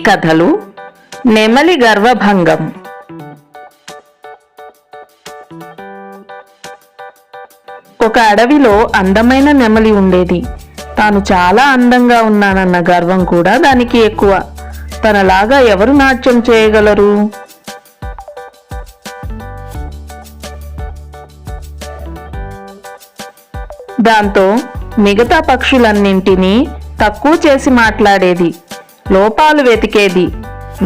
కథలు నెమలి గర్వభంగం. ఒక అడవిలో అందమైన నెమలి ఉండేది. తాను చాలా అందంగా ఉన్నానన్న గర్వం కూడా దానికి ఎక్కువ. తనలాగా ఎవరు నాట్యం చేయగలరు? దాంతో మిగతా పక్షులన్నింటినీ తక్కువ చేసి మాట్లాడేది, లోపాలు వెతికేది,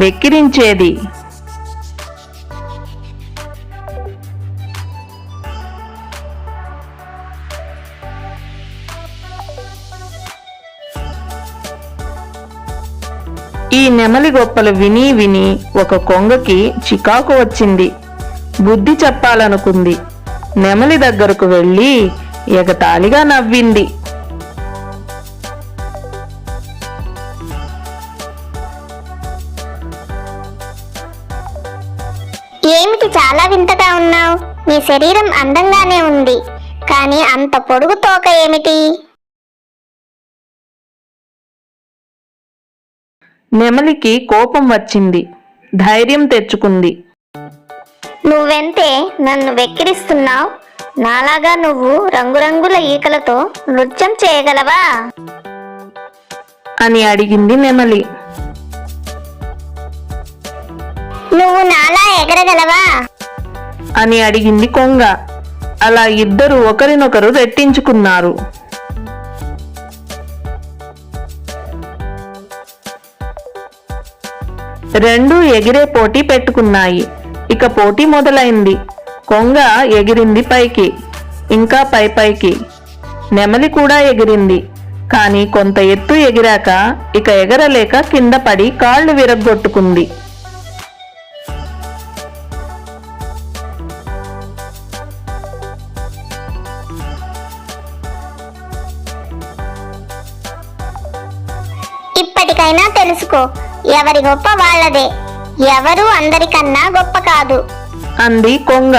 వెక్కిరించేది. ఈ నెమలి గొప్పలు విని విని ఒక కొంగకి చికాకు వచ్చింది. బుద్ధి చెప్పాలనుకుంది. నెమలి దగ్గరకు వెళ్ళి ఎగతాళిగా నవ్వింది. ఏమిటి చాలా వింతగా ఉన్నావు? నీ శరీరం అందంగానే ఉంది, కానీ అంత పొడుగు తోక ఏమిటి? నెమలికి కోపం వచ్చింది. ధైర్యం తెచ్చుకుంది. నువ్వెంతే నన్ను వెక్కిరిస్తున్నావు? నాలాగా నువ్వు రంగురంగుల ఈకలతో నృత్యం చేయగలవా అని అడిగింది నెమలి. నువ్వు నాలా ఎగరగలవా అని అడిగింది కొంగ. అలా ఇద్దరు ఒకరినొకరు రెట్టించుకున్నారు. రెండూ ఎగిరే పోటీ పెట్టుకున్నాయి. ఇక పోటీ మొదలైంది. కొంగ ఎగిరింది పైకి, ఇంకా పైకి. నెమలి కూడా ఎగిరింది. కానీ కొంత ఎత్తు ఎగిరాక ఇక ఎగరలేక కింద పడి కాళ్ళు విరగ్గొట్టుకుంది. ఇప్పటికైనా తెలుసుకో, ఎవరి గొప్ప వాళ్ళదే, ఎవరు అందరికన్నా గొప్ప కాదు అంది కొంగ.